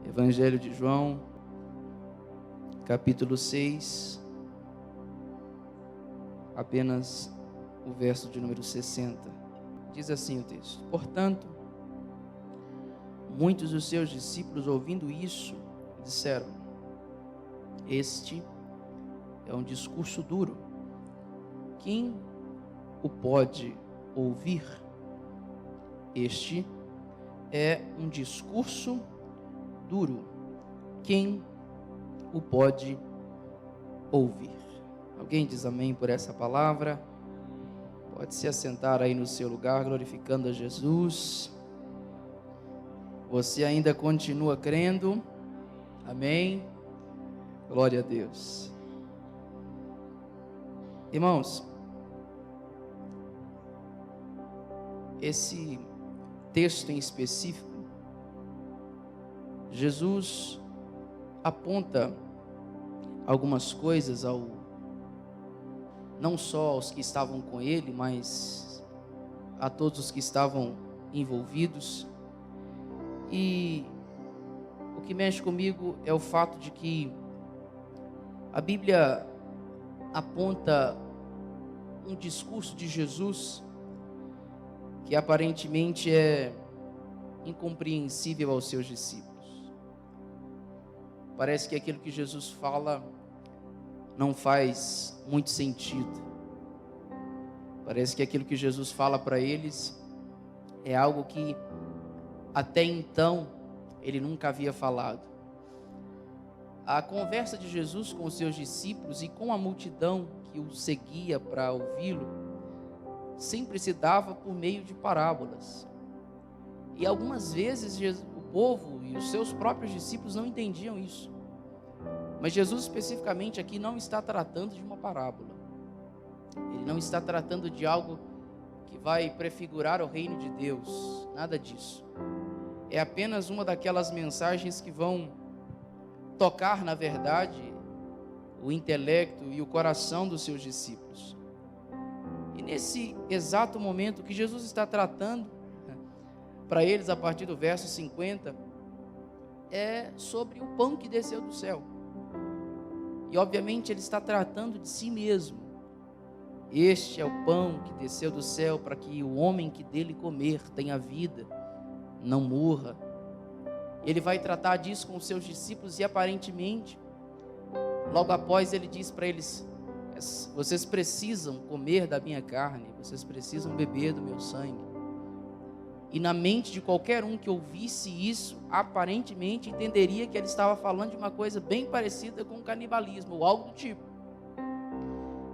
Evangelho de João, capítulo 6, apenas o verso de número 60. Diz assim o texto: Portanto, muitos dos seus discípulos, ouvindo isso, disseram: Este é um discurso duro. Quem o pode ouvir? Este é um discurso duro. Quem o pode ouvir? Alguém diz amém por essa palavra? Pode se assentar aí no seu lugar, glorificando a Jesus. Você ainda continua crendo? Amém? Glória a Deus. Irmãos, esse texto em específico, Jesus aponta algumas coisas não só aos que estavam com ele, mas a todos os que estavam envolvidos. E o que mexe comigo é o fato de que a Bíblia aponta um discurso de Jesus que aparentemente é incompreensível aos seus discípulos. Parece que aquilo que Jesus fala não faz muito sentido. Parece que aquilo que Jesus fala para eles é algo que até então ele nunca havia falado. A conversa de Jesus com os seus discípulos e com a multidão que o seguia para ouvi-lo sempre se dava por meio de parábolas. E algumas vezes o povo e os seus próprios discípulos não entendiam isso. Mas Jesus especificamente aqui não está tratando de uma parábola. Ele não está tratando de algo que vai prefigurar o reino de Deus. Nada disso. É apenas uma daquelas mensagens que vão tocar, na verdade, o intelecto e o coração dos seus discípulos. E nesse exato momento que Jesus está tratando para eles, a partir do verso 50, é sobre o pão que desceu do céu. E obviamente ele está tratando de si mesmo. Este é o pão que desceu do céu para que o homem que dele comer tenha vida, não morra. Ele vai tratar disso com os seus discípulos e aparentemente, logo após ele diz para eles: vocês precisam comer da minha carne, vocês precisam beber do meu sangue. E na mente de qualquer um que ouvisse isso, aparentemente entenderia que ele estava falando de uma coisa bem parecida com o canibalismo, ou algo do tipo.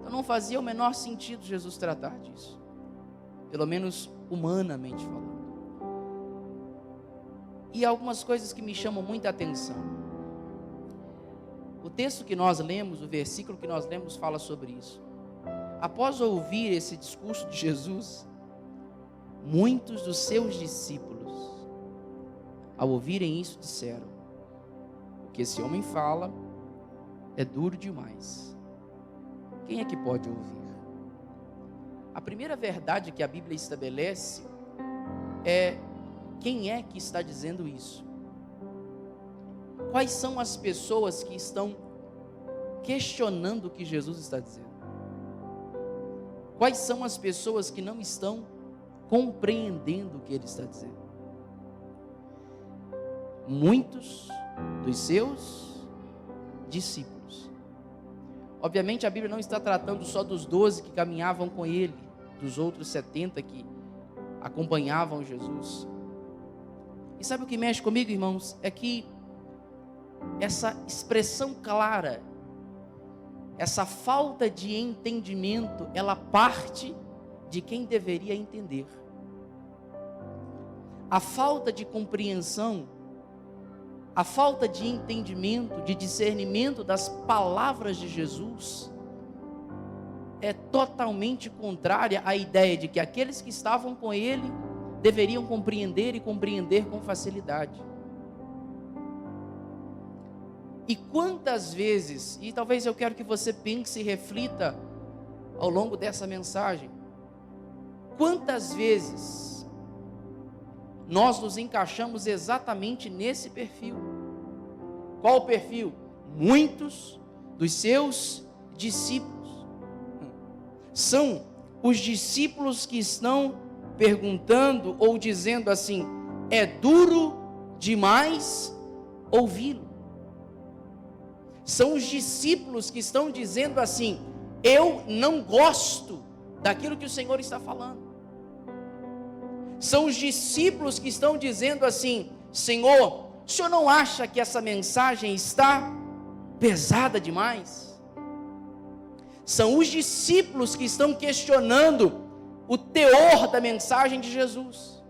Então não fazia o menor sentido Jesus tratar disso, pelo menos humanamente falando. E algumas coisas que me chamam muita atenção. O texto que nós lemos, o versículo que nós lemos fala sobre isso. Após ouvir esse discurso de Jesus, muitos dos seus discípulos, ao ouvirem isso, disseram: o que esse homem fala é duro demais. Quem é que pode ouvir? A primeira verdade que a Bíblia estabelece é: quem é que está dizendo isso? Quais são as pessoas que estão questionando o que Jesus está dizendo? Quais são as pessoas que não estão compreendendo o que ele está dizendo? Muitos dos seus discípulos. Obviamente a Bíblia não está tratando só dos 12 que caminhavam com ele, dos outros 70 que acompanhavam Jesus. E sabe o que mexe comigo, irmãos? É que essa expressão clara, essa falta de entendimento, ela parte de quem deveria entender. A falta de compreensão, a falta de entendimento, de discernimento das palavras de Jesus é totalmente contrária à ideia de que aqueles que estavam com ele deveriam compreender e compreender com facilidade. E quantas vezes, e talvez eu quero que você pense e reflita ao longo dessa mensagem, quantas vezes nós nos encaixamos exatamente nesse perfil? Qual o perfil? Muitos dos seus discípulos. São os discípulos que estão perguntando ou dizendo assim: é duro demais ouvi-lo. São os discípulos que estão dizendo assim: eu não gosto daquilo que o Senhor está falando. São os discípulos que estão dizendo assim: Senhor, o Senhor não acha que essa mensagem está pesada demais? São os discípulos que estão questionando o teor da mensagem de Jesus.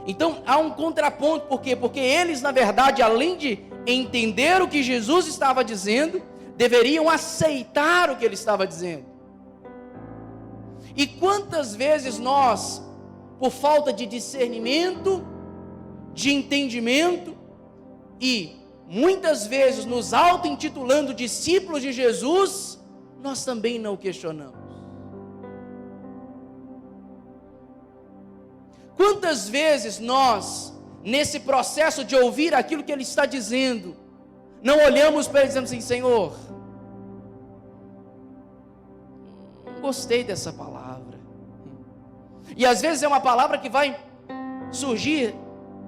Então há um contraponto, por quê? Porque eles, na verdade, além de entender o que Jesus estava dizendo, deveriam aceitar o que ele estava dizendo. E quantas vezes nós, por falta de discernimento, de entendimento, e muitas vezes nos auto-intitulando discípulos de Jesus, nós também não o questionamos. Quantas vezes nós, nesse processo de ouvir aquilo que ele está dizendo, não olhamos para ele dizendo assim: Senhor, não gostei dessa palavra. E às vezes é uma palavra que vai surgir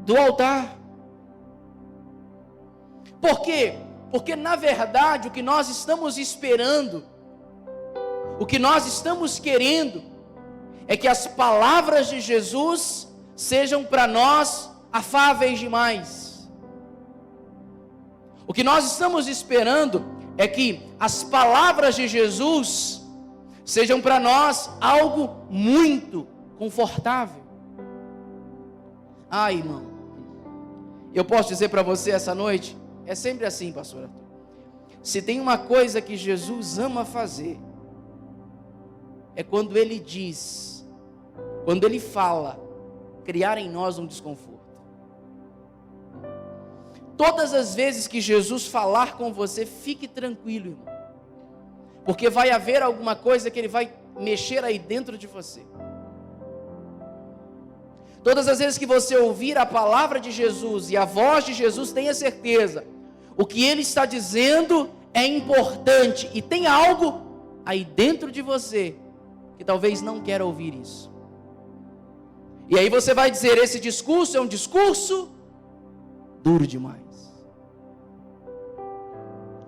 do altar. Por quê? Porque na verdade o que nós estamos esperando, o que nós estamos querendo, é que as palavras de Jesus sejam para nós afáveis demais. O que nós estamos esperando é que as palavras de Jesus sejam para nós algo muito confortável. Ah, irmão, eu posso dizer para você essa noite, é sempre assim, pastor Arthur. Se tem uma coisa que Jesus ama fazer, é quando ele diz, quando ele fala, criar em nós um desconforto. Todas as vezes que Jesus falar com você, fique tranquilo, irmão, porque vai haver alguma coisa que ele vai mexer aí dentro de você. Todas as vezes que você ouvir a palavra de Jesus e a voz de Jesus, tenha certeza, o que ele está dizendo é importante, e tem algo aí dentro de você que talvez não queira ouvir isso. E aí você vai dizer: esse discurso é um discurso duro demais.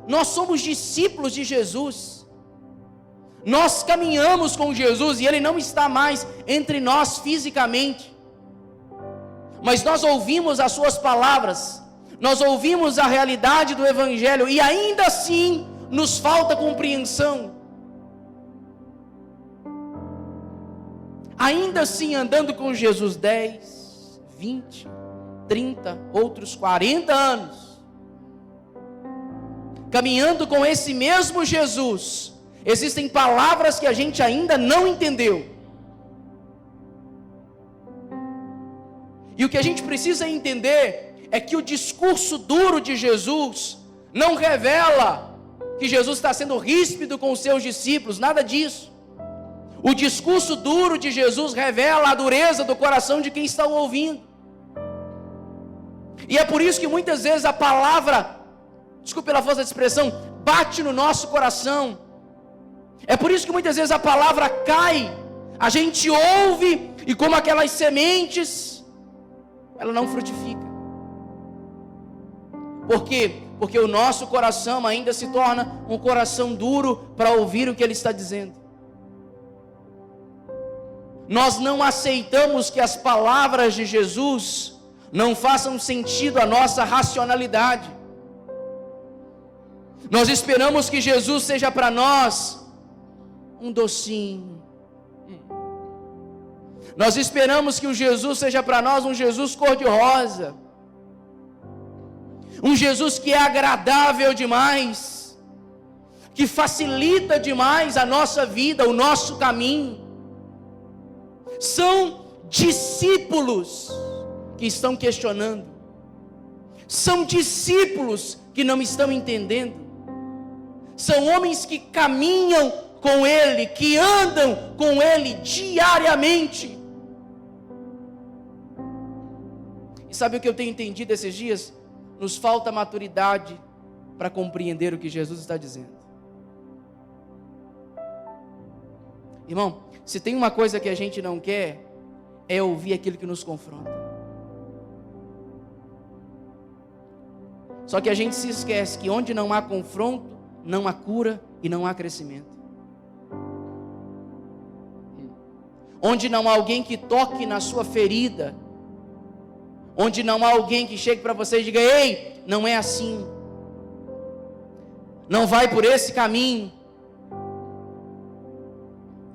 Nós somos discípulos de Jesus, nós caminhamos com Jesus, e ele não está mais entre nós fisicamente, mas nós ouvimos as suas palavras, nós ouvimos a realidade do Evangelho, e ainda assim nos falta compreensão. Ainda assim, andando com Jesus 10, 20, 30, outros 40 anos, caminhando com esse mesmo Jesus, existem palavras que a gente ainda não entendeu. E o que a gente precisa entender é que o discurso duro de Jesus não revela que Jesus está sendo ríspido com os seus discípulos, nada disso. O discurso duro de Jesus revela a dureza do coração de quem está o ouvindo. E é por isso que muitas vezes a palavra, desculpe pela força da expressão, bate no nosso coração. É por isso que muitas vezes a palavra cai, a gente ouve, e como aquelas sementes, ela não frutifica. Por quê? Porque o nosso coração ainda se torna um coração duro para ouvir o que ele está dizendo. Nós não aceitamos que as palavras de Jesus não façam sentido à nossa racionalidade. Nós esperamos que Jesus seja para nós um docinho. Nós esperamos que o Jesus seja para nós um Jesus cor-de-rosa, um Jesus que é agradável demais, que facilita demais a nossa vida, o nosso caminho. São discípulos que estão questionando, são discípulos que não estão entendendo, são homens que caminham com ele, que andam com ele diariamente. E sabe o que eu tenho entendido esses dias? nos falta maturidade para compreender o que Jesus está dizendo. Irmão, se tem uma coisa que a gente não quer, é ouvir aquilo que nos confronta. Só que a gente se esquece que onde não há confronto, não há cura e não há crescimento. Onde não há alguém que toque na sua ferida, onde não há alguém que chegue para você e diga: ei, não é assim, não vai por esse caminho,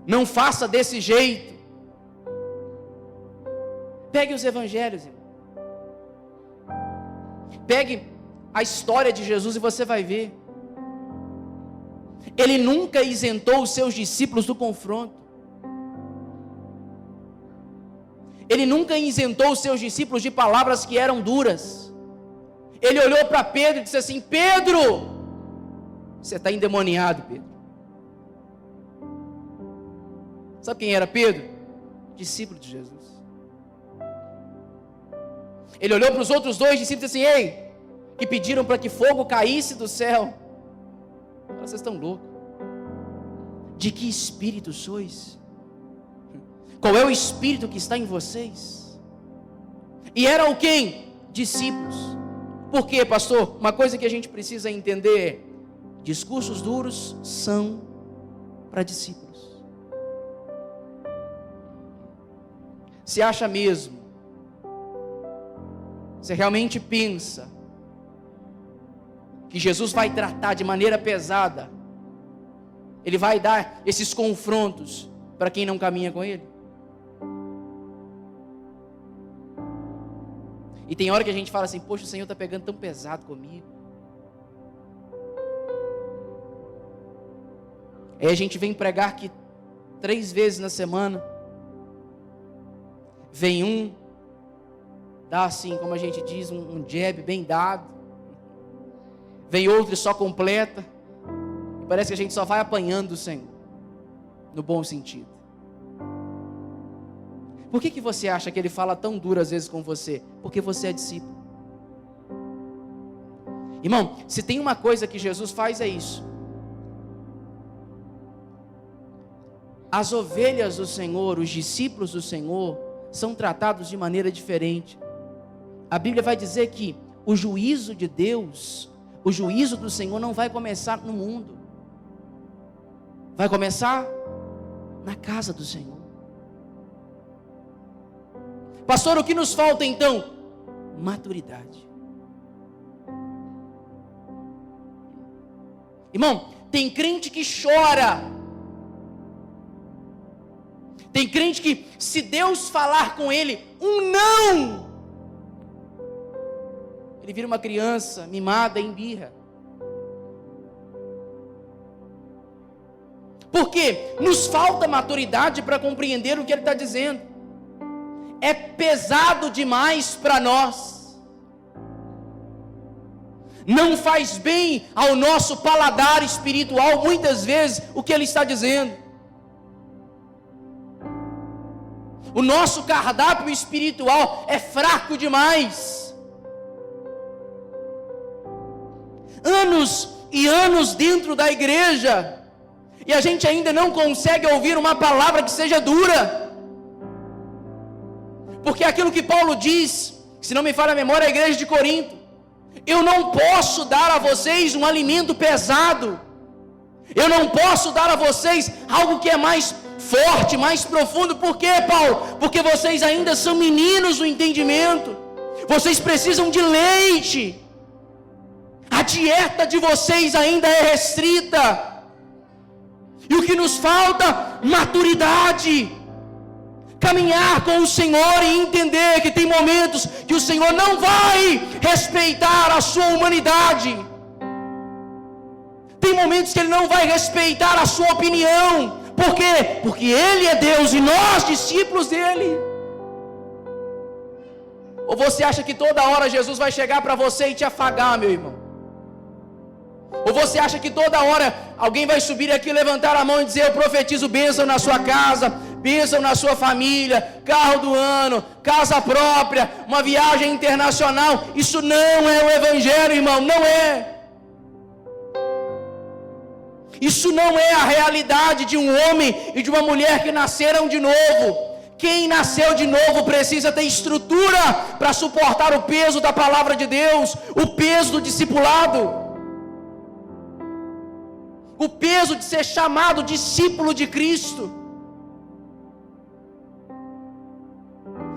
não faça desse jeito. Pegue os evangelhos, irmão. Pegue a história de Jesus e você vai ver. Ele nunca isentou os seus discípulos do confronto. Ele nunca isentou os seus discípulos de palavras que eram duras. Ele olhou para Pedro e disse assim: Pedro, você está endemoniado, Pedro. Sabe quem era Pedro? Discípulo de Jesus. Ele olhou para os outros dois discípulos e disse assim: ei, que pediram para que fogo caísse do céu. Vocês estão loucos. De que espírito sois? Qual é o espírito que está em vocês? E eram quem? Discípulos. Por quê, pastor? Uma coisa que a gente precisa entender é: discursos duros são para discípulos. Você acha mesmo? Você realmente pensa que Jesus vai tratar de maneira pesada? Ele vai dar esses confrontos para quem não caminha com Ele? E tem hora que a gente fala assim: poxa, o Senhor está pegando tão pesado comigo. Aí a gente vem pregar aqui 3 vezes na semana. Vem um, dá assim, como a gente diz, um jab bem dado. Vem outro e só completa. E parece que a gente só vai apanhando do Senhor, no bom sentido. Por que você acha que Ele fala tão duro às vezes com você? Porque você é discípulo. Irmão, se tem uma coisa que Jesus faz, é isso. As ovelhas do Senhor, os discípulos do Senhor, são tratados de maneira diferente. A Bíblia vai dizer que o juízo de Deus, o juízo do Senhor não vai começar no mundo. Vai começar na casa do Senhor. Pastor, o que nos falta então? Maturidade. Irmão, tem crente que chora. Tem crente que, se Deus falar com ele um não, ele vira uma criança mimada em birra. Por quê? Nos falta maturidade para compreender o que ele está dizendo. É pesado demais para nós. Não faz bem ao nosso paladar espiritual, muitas vezes, o que ele está dizendo. O nosso cardápio espiritual é fraco demais. Anos e anos dentro da igreja, e a gente ainda não consegue ouvir uma palavra que seja dura. Porque aquilo que Paulo diz, se não me falha a memória, a igreja de Corinto: eu não posso dar a vocês um alimento pesado, eu não posso dar a vocês algo que é mais forte, mais profundo. Por quê, Paulo? Porque vocês ainda são meninos do entendimento, vocês precisam de leite, a dieta de vocês ainda é restrita, e o que nos falta? Maturidade. Caminhar com o Senhor e entender que tem momentos que o Senhor não vai respeitar a sua humanidade. Tem momentos que Ele não vai respeitar a sua opinião. Por quê? Porque Ele é Deus e nós discípulos dEle. Ou você acha que toda hora Jesus vai chegar para você e te afagar, meu irmão? Ou você acha que toda hora alguém vai subir aqui, levantar a mão e dizer: eu profetizo bênção na sua casa, bênção na sua família, carro do ano, casa própria, uma viagem internacional. Isso não é o Evangelho, irmão, não é. Isso não é a realidade de um homem e de uma mulher que nasceram de novo. Quem nasceu de novo precisa ter estrutura para suportar o peso da palavra de Deus, o peso do discipulado, o peso de ser chamado discípulo de Cristo.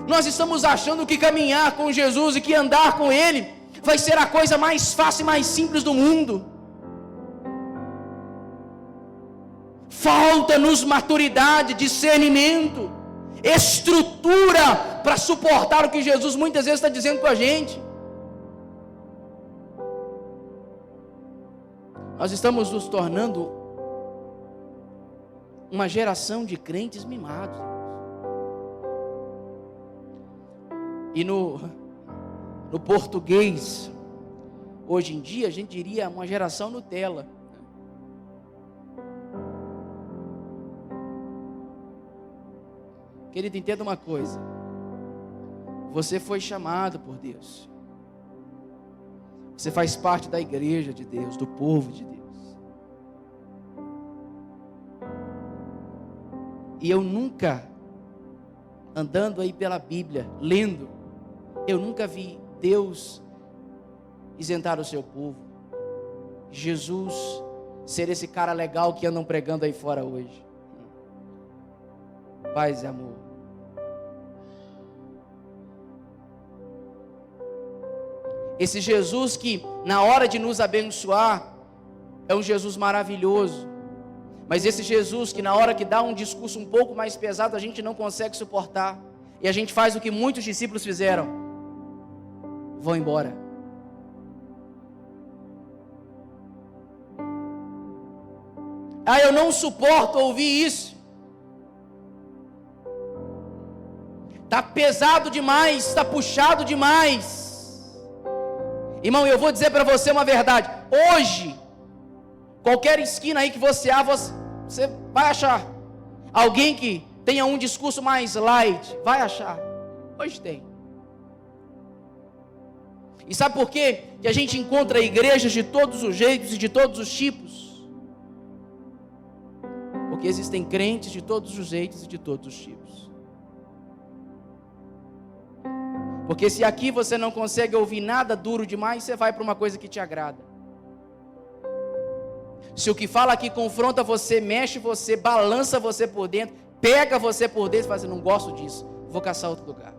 Nós estamos achando que caminhar com Jesus e que andar com Ele vai ser a coisa mais fácil e mais simples do mundo. Falta-nos maturidade, discernimento, estrutura para suportar o que Jesus muitas vezes está dizendo com a gente. Nós estamos nos tornando uma geração de crentes mimados. E no português, hoje em dia, a gente diria uma geração Nutella. Querido, entenda uma coisa. Você foi chamado por Deus. Você faz parte da igreja de Deus, do povo de Deus. E eu nunca, andando aí pela Bíblia, lendo, eu nunca vi Deus isentar o seu povo. Jesus ser esse cara legal que andam pregando aí fora hoje. Paz e amor. Esse Jesus que na hora de nos abençoar é um Jesus maravilhoso. Mas esse Jesus que na hora que dá um discurso um pouco mais pesado, a gente não consegue suportar. E a gente faz o que muitos discípulos fizeram: vão embora. Ah, eu não suporto ouvir isso. Está pesado demais, está puxado demais. Irmão, eu vou dizer para você uma verdade. Hoje, qualquer esquina aí que você você vai achar alguém que tenha um discurso mais light. Vai achar. Hoje tem. E sabe por quê? Que a gente encontra igrejas de todos os jeitos e de todos os tipos. Porque existem crentes de todos os jeitos e de todos os tipos. Porque se aqui você não consegue ouvir nada duro demais, você vai para uma coisa que te agrada. Se o que fala aqui confronta você, mexe você, balança você por dentro, pega você por dentro, você fala assim: não gosto disso, vou caçar outro lugar.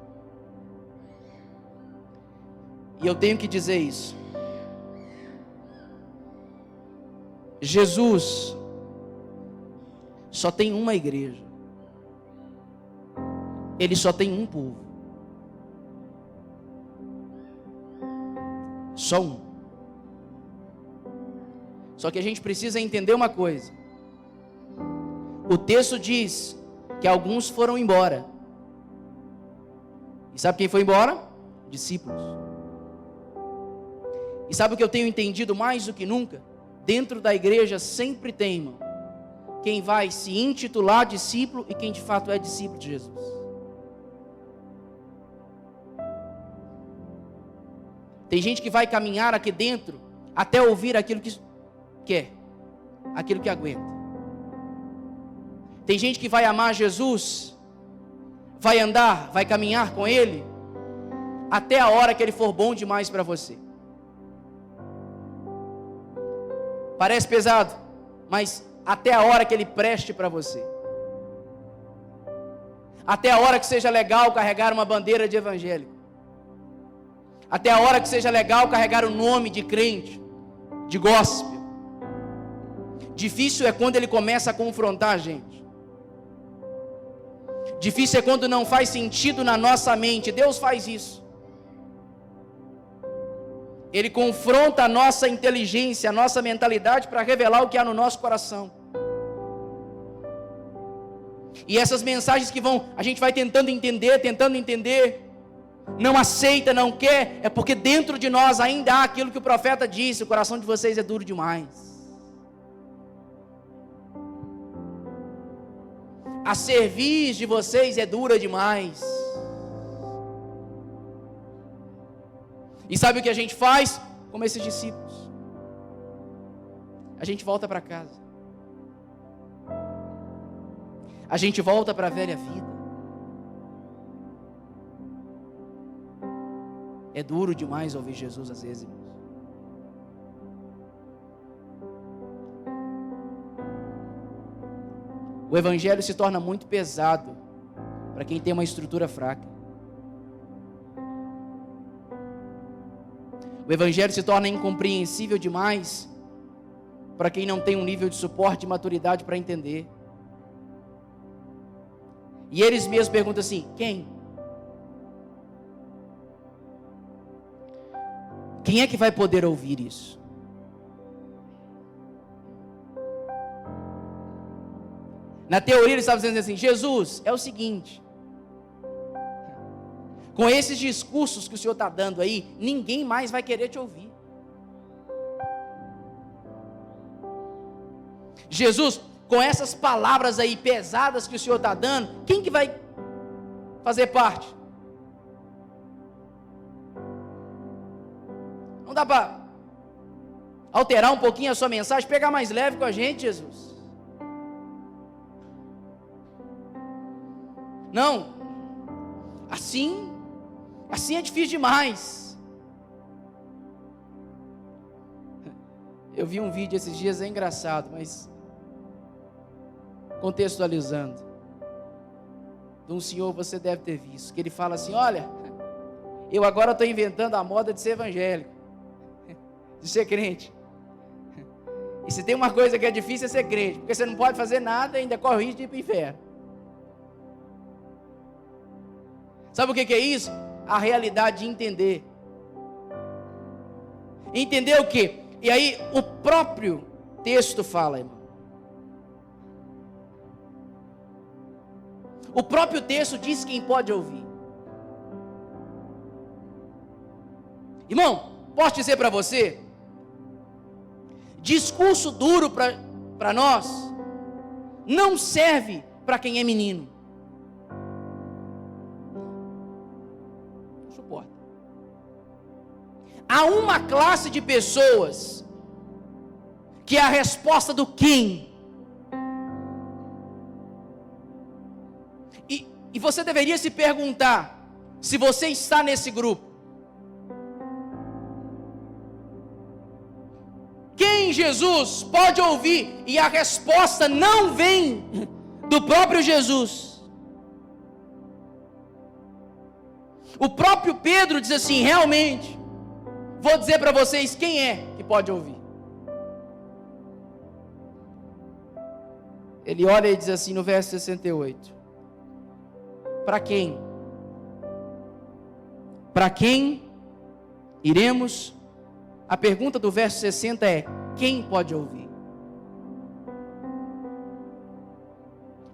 E eu tenho que dizer isso. Jesus só tem uma igreja. Ele só tem um povo. Só um. Só que a gente precisa entender uma coisa. O texto diz que alguns foram embora. E sabe quem foi embora? Discípulos. E sabe o que eu tenho entendido mais do que nunca? Dentro da igreja sempre tem, irmão, quem vai se intitular discípulo e quem de fato é discípulo de Jesus. Tem gente que vai caminhar aqui dentro até ouvir aquilo que quer, aquilo que aguenta. Tem gente que vai amar Jesus, vai andar, vai caminhar com Ele, até a hora que Ele for bom demais para você. Parece pesado, mas até a hora que Ele preste para você. Até a hora que seja legal carregar uma bandeira de evangélico. Até a hora que seja legal carregar o nome de crente, de gospel. Difícil é quando ele começa a confrontar a gente. Difícil é quando não faz sentido na nossa mente. Deus faz isso. Ele confronta a nossa inteligência, a nossa mentalidade para revelar o que há no nosso coração. E essas mensagens que a gente vai tentando entender, não aceita, não quer, é porque dentro de nós ainda há aquilo que o profeta disse: o coração de vocês é duro demais. a cerviz de vocês é dura demais. E sabe o que a gente faz? Como esses discípulos. A gente volta para casa. A gente volta para a velha vida. É duro demais ouvir Jesus às vezes, irmãos. O evangelho se torna muito pesado para quem tem uma estrutura fraca. O evangelho se torna incompreensível demais para quem não tem um nível de suporte e maturidade para entender. E eles mesmos perguntam assim: quem? Quem é que vai poder ouvir isso? Na teoria eles estavam dizendo assim: Jesus, é o seguinte, com esses discursos que o Senhor está dando aí, ninguém mais vai querer te ouvir. Jesus, com essas palavras aí pesadas que o Senhor está dando, quem que vai fazer parte? Não dá para alterar um pouquinho a sua mensagem, pegar mais leve com a gente, Jesus? Não, assim é difícil demais. Eu vi um vídeo esses dias, é engraçado, mas contextualizando, de um senhor, você deve ter visto, que ele fala assim: olha, eu agora estou inventando a moda de ser evangélico, de ser crente. E se tem uma coisa que é difícil é ser crente, porque você não pode fazer nada e ainda corre o risco de ir para o inferno. Sabe o que é isso? A realidade de entender. Entender o quê? E aí o próprio texto fala, irmão. O próprio texto diz quem pode ouvir. Irmão, posso dizer para você, discurso duro para nós não serve para quem é menino. Há uma classe de pessoas que é a resposta do quem. E você deveria se perguntar se você está nesse grupo. Quem Jesus pode ouvir? E a resposta não vem do próprio Jesus. O próprio Pedro diz assim: realmente, vou dizer para vocês quem é que pode ouvir. Ele olha e diz assim no verso 68. Para quem? Para quem iremos? A pergunta do verso 60 é: quem pode ouvir?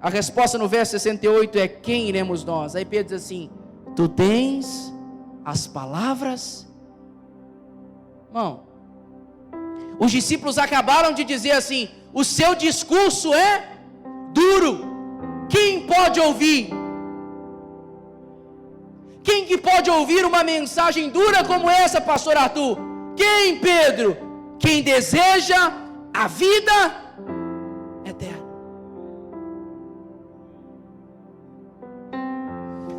A resposta no verso 68 é: quem iremos nós? Aí Pedro diz assim: tu tens as palavras. Irmão, os discípulos acabaram de dizer assim: o seu discurso é duro, quem pode ouvir? Quem que pode ouvir uma mensagem dura como essa, pastor Arthur? Quem, Pedro? Quem deseja a vida eterna.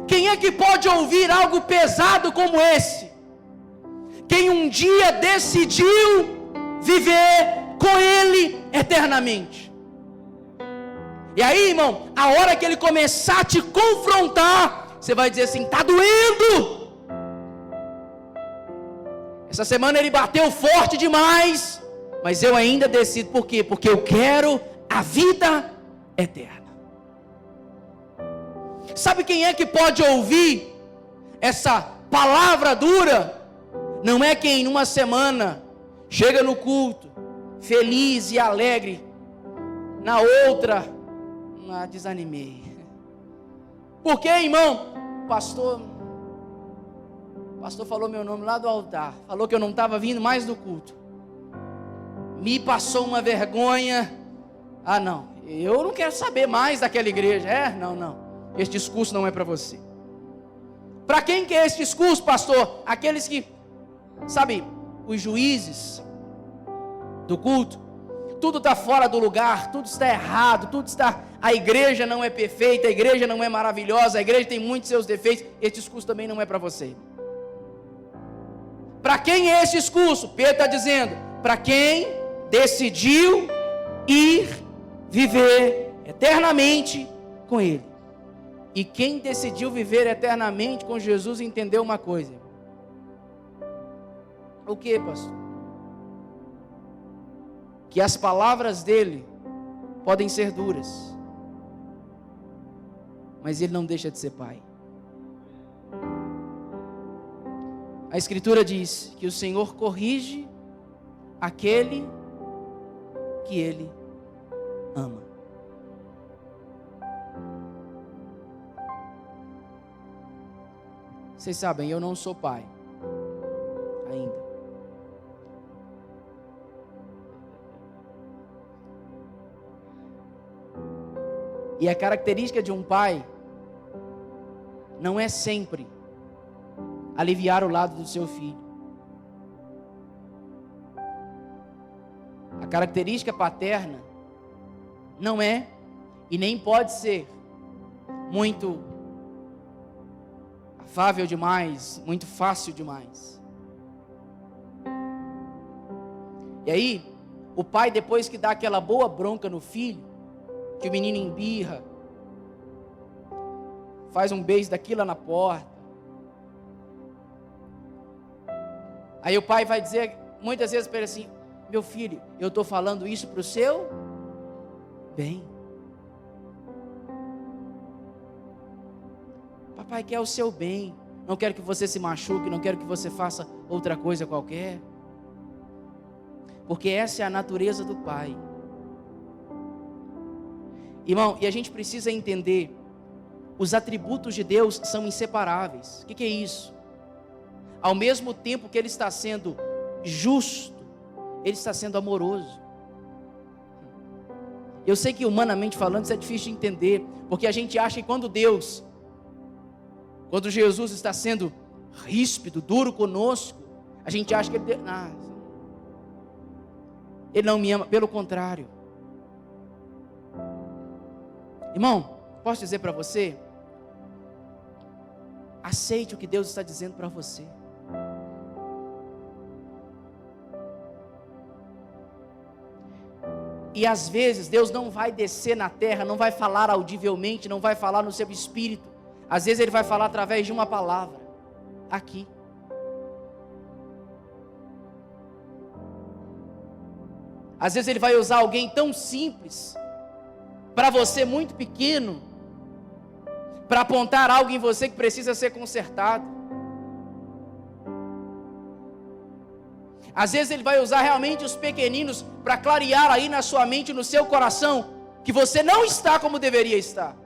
Quem é que pode ouvir algo pesado como esse? Quem um dia decidiu viver com Ele eternamente. E aí, irmão, a hora que Ele começar a te confrontar, você vai dizer assim: está doendo. Essa semana Ele bateu forte demais, mas eu ainda decido. Por quê? Porque eu quero a vida eterna. Sabe quem é que pode ouvir essa palavra dura? Não é quem numa semana chega no culto feliz e alegre, na outra desanimei. Por quê, irmão? O pastor falou meu nome lá do altar, falou que eu não estava vindo mais no culto, me passou uma vergonha. Não, eu não quero saber mais daquela igreja. Não. Esse discurso não é para você. Para quem que é esse discurso, pastor? Aqueles que, sabe, os juízes do culto, tudo está fora do lugar, tudo está errado, a igreja não é perfeita, a igreja não é maravilhosa, a igreja tem muitos seus defeitos. Esse discurso também não é para você. Para quem é esse discurso? Pedro está dizendo, para quem decidiu ir viver eternamente com Ele. E quem decidiu viver eternamente com Jesus entendeu uma coisa. O que, pastor? Que as palavras dele podem ser duras, mas ele não deixa de ser pai. A Escritura diz que o Senhor corrige aquele que ele ama. Vocês sabem, eu não sou pai ainda. E a característica de um pai não é sempre aliviar o lado do seu filho. A característica paterna não é e nem pode ser muito afável demais, muito fácil demais. E aí, o pai, depois que dá aquela boa bronca no filho, que o menino embirra, faz um beijo daqui lá na porta, aí o pai vai dizer muitas vezes para ele assim: meu filho, eu estou falando isso para o seu bem. Papai quer o seu bem, não quero que você se machuque, não quero que você faça outra coisa qualquer, porque essa é a natureza do pai. Irmão, e a gente precisa entender, os atributos de Deus são inseparáveis. O que é isso? Ao mesmo tempo que Ele está sendo justo, Ele está sendo amoroso. Eu sei que humanamente falando isso é difícil de entender, porque a gente acha que quando Jesus está sendo ríspido, duro conosco, a gente acha que Ele não me ama, pelo contrário. Irmão, posso dizer para você? Aceite o que Deus está dizendo para você. E às vezes Deus não vai descer na terra, não vai falar audivelmente, não vai falar no seu espírito. Às vezes Ele vai falar através de uma palavra, aqui. Às vezes Ele vai usar alguém tão simples, para você muito pequeno, para apontar algo em você que precisa ser consertado. Às vezes Ele vai usar realmente os pequeninos para clarear aí na sua mente, no seu coração, que você não está como deveria estar.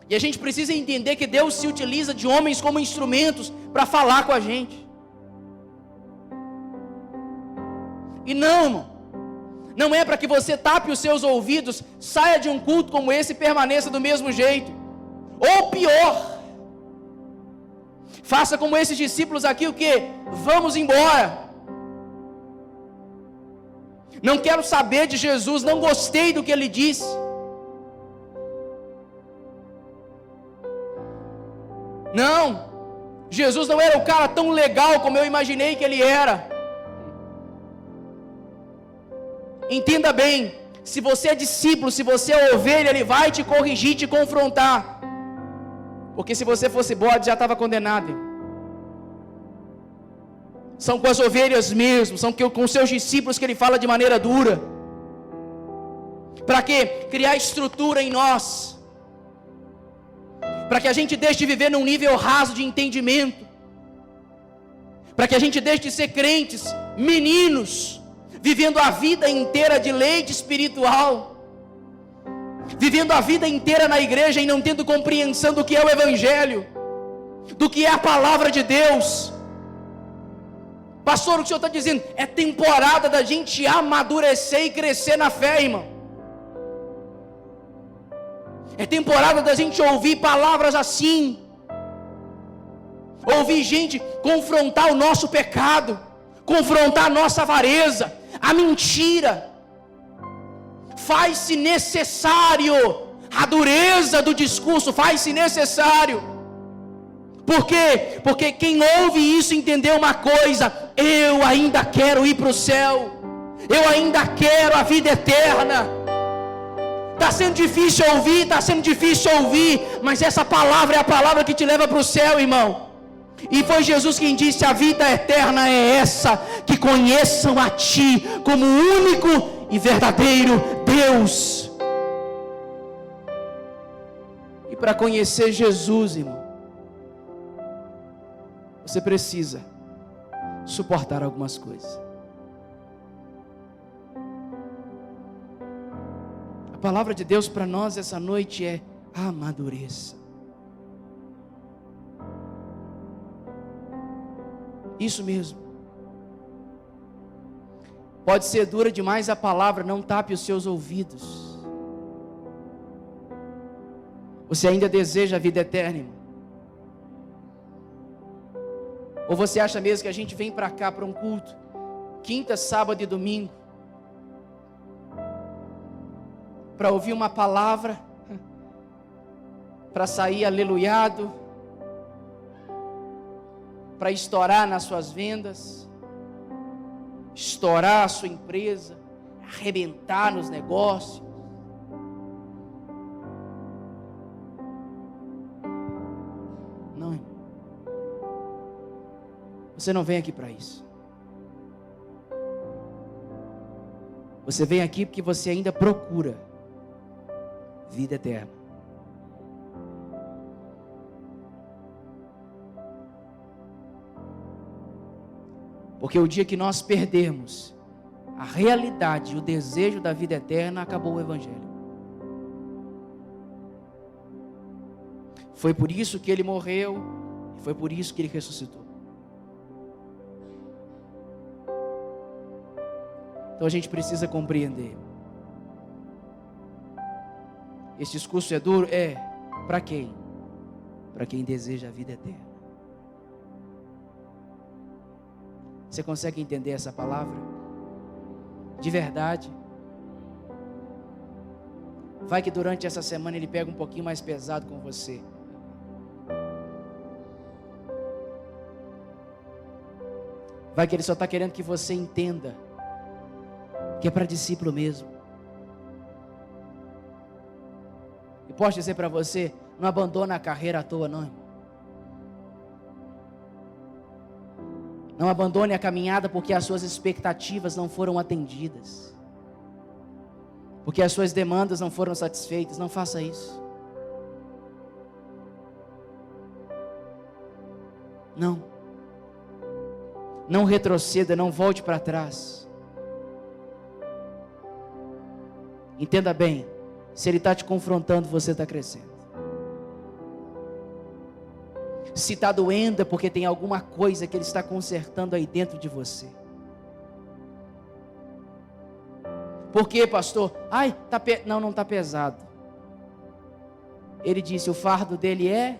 E a gente precisa entender que Deus se utiliza de homens como instrumentos para falar com a gente. E não, irmão, não é para que você tape os seus ouvidos, saia de um culto como esse e permaneça do mesmo jeito. Ou pior, faça como esses discípulos aqui, o que? Vamos embora. Não quero saber de Jesus, não gostei do que Ele disse. Não, Jesus não era o cara tão legal como eu imaginei que Ele era. Entenda bem, se você é discípulo, se você é ovelha, Ele vai te corrigir, te confrontar. Porque se você fosse bode, já estava condenado. São com as ovelhas mesmo, são com os seus discípulos que Ele fala de maneira dura. Para quê? Criar estrutura em nós. Para que a gente deixe de viver num nível raso de entendimento. Para que a gente deixe de ser crentes, meninos, vivendo a vida inteira de leite espiritual, vivendo a vida inteira na igreja e não tendo compreensão do que é o Evangelho, do que é a palavra de Deus. Pastor, o que o Senhor está dizendo? É temporada da gente amadurecer e crescer na fé, irmão. É temporada da gente ouvir palavras assim. Ouvir gente confrontar o nosso pecado, confrontar a nossa avareza, a mentira. Faz-se necessário a dureza do discurso, faz-se necessário. Por quê? Porque quem ouve isso entendeu uma coisa: eu ainda quero ir para o céu, eu ainda quero a vida eterna. Está sendo difícil ouvir, mas essa palavra é a palavra que te leva para o céu, irmão. E foi Jesus quem disse: a vida eterna é essa, que conheçam a Ti como único e verdadeiro Deus. E para conhecer Jesus, irmão, você precisa suportar algumas coisas. A palavra de Deus para nós essa noite é: amadureça. Isso mesmo. Pode ser dura demais a palavra, não tape os seus ouvidos. Você ainda deseja a vida eterna, irmão? Ou você acha mesmo que a gente vem para cá para um culto, quinta, sábado e domingo, para ouvir uma palavra, para sair aleluiado, para estourar nas suas vendas, estourar a sua empresa, arrebentar nos negócios? Não, irmão. Você não vem aqui para isso. Você vem aqui porque você ainda procura vida eterna. Porque o dia que nós perdermos a realidade e o desejo da vida eterna, acabou o Evangelho. Foi por isso que Ele morreu, e foi por isso que Ele ressuscitou. Então a gente precisa compreender. Esse discurso é duro? É. Para quem? Para quem deseja a vida eterna. Você consegue entender essa palavra? De verdade? Vai que durante essa semana ele pega um pouquinho mais pesado com você. Vai que ele só está querendo que você entenda que é para discípulo mesmo. E posso dizer para você, não abandona a carreira à toa, não, irmão. Não abandone a caminhada porque as suas expectativas não foram atendidas, porque as suas demandas não foram satisfeitas. Não faça isso. Não retroceda, não volte para trás. Entenda bem, se Ele está te confrontando, você está crescendo. Se está doendo é porque tem alguma coisa que Ele está consertando aí dentro de você. Por quê, pastor? Ai, não está pesado. Ele disse: o fardo dele é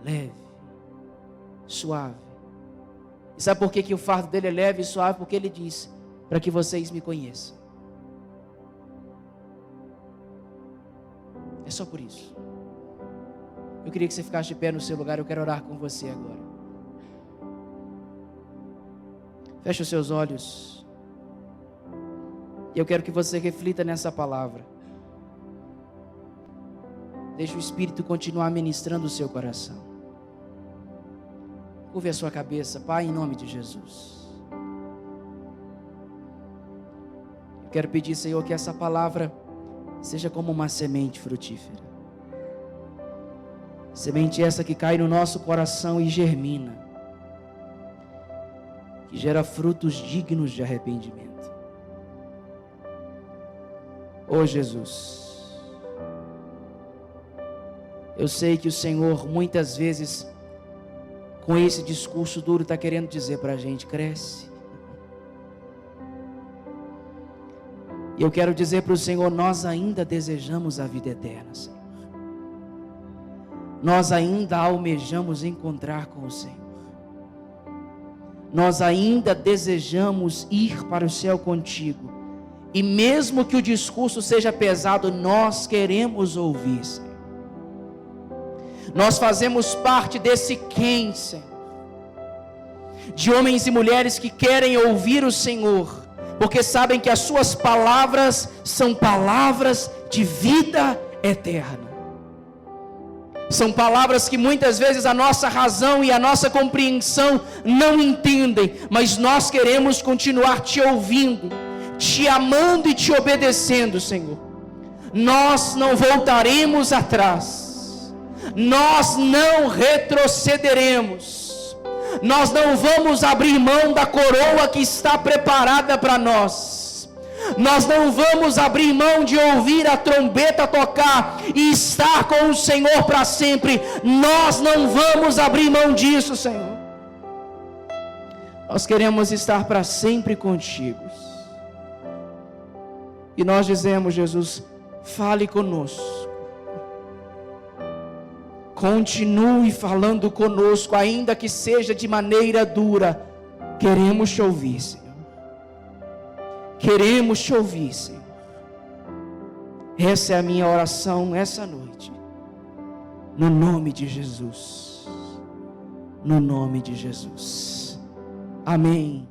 leve, suave. E sabe por que o fardo dele é leve e suave? Porque Ele disse: para que vocês me conheçam. É só por isso. Eu queria que você ficasse de pé no seu lugar. Eu quero orar com você agora. Feche os seus olhos. E eu quero que você reflita nessa palavra. Deixe o Espírito continuar ministrando o seu coração. Curve a sua cabeça, Pai, em nome de Jesus. Eu quero pedir, Senhor, que essa palavra seja como uma semente frutífera. Semente essa que cai no nosso coração e germina, que gera frutos dignos de arrependimento. Oh Jesus, eu sei que o Senhor muitas vezes com esse discurso duro, está querendo dizer para a gente: cresce. E eu quero dizer para o Senhor: nós ainda desejamos a vida eterna, Senhor. Nós ainda almejamos encontrar com o Senhor. Nós ainda desejamos ir para o céu contigo. E mesmo que o discurso seja pesado, nós queremos ouvir, Senhor. Nós fazemos parte desse quem, Senhor, de homens e mulheres que querem ouvir o Senhor, porque sabem que as suas palavras são palavras de vida eterna. São palavras que muitas vezes a nossa razão e a nossa compreensão não entendem, mas nós queremos continuar te ouvindo, te amando e te obedecendo, Senhor. Nós não voltaremos atrás. Nós não retrocederemos. Nós não vamos abrir mão da coroa que está preparada para nós. Nós não vamos abrir mão de ouvir a trombeta tocar e estar com o Senhor para sempre. Nós não vamos abrir mão disso, Senhor. Nós queremos estar para sempre contigo. E nós dizemos: Jesus, fale conosco. Continue falando conosco, ainda que seja de maneira dura. Queremos te ouvir, Senhor. Queremos te ouvir, Senhor. Essa é a minha oração essa noite. No nome de Jesus. No nome de Jesus. Amém.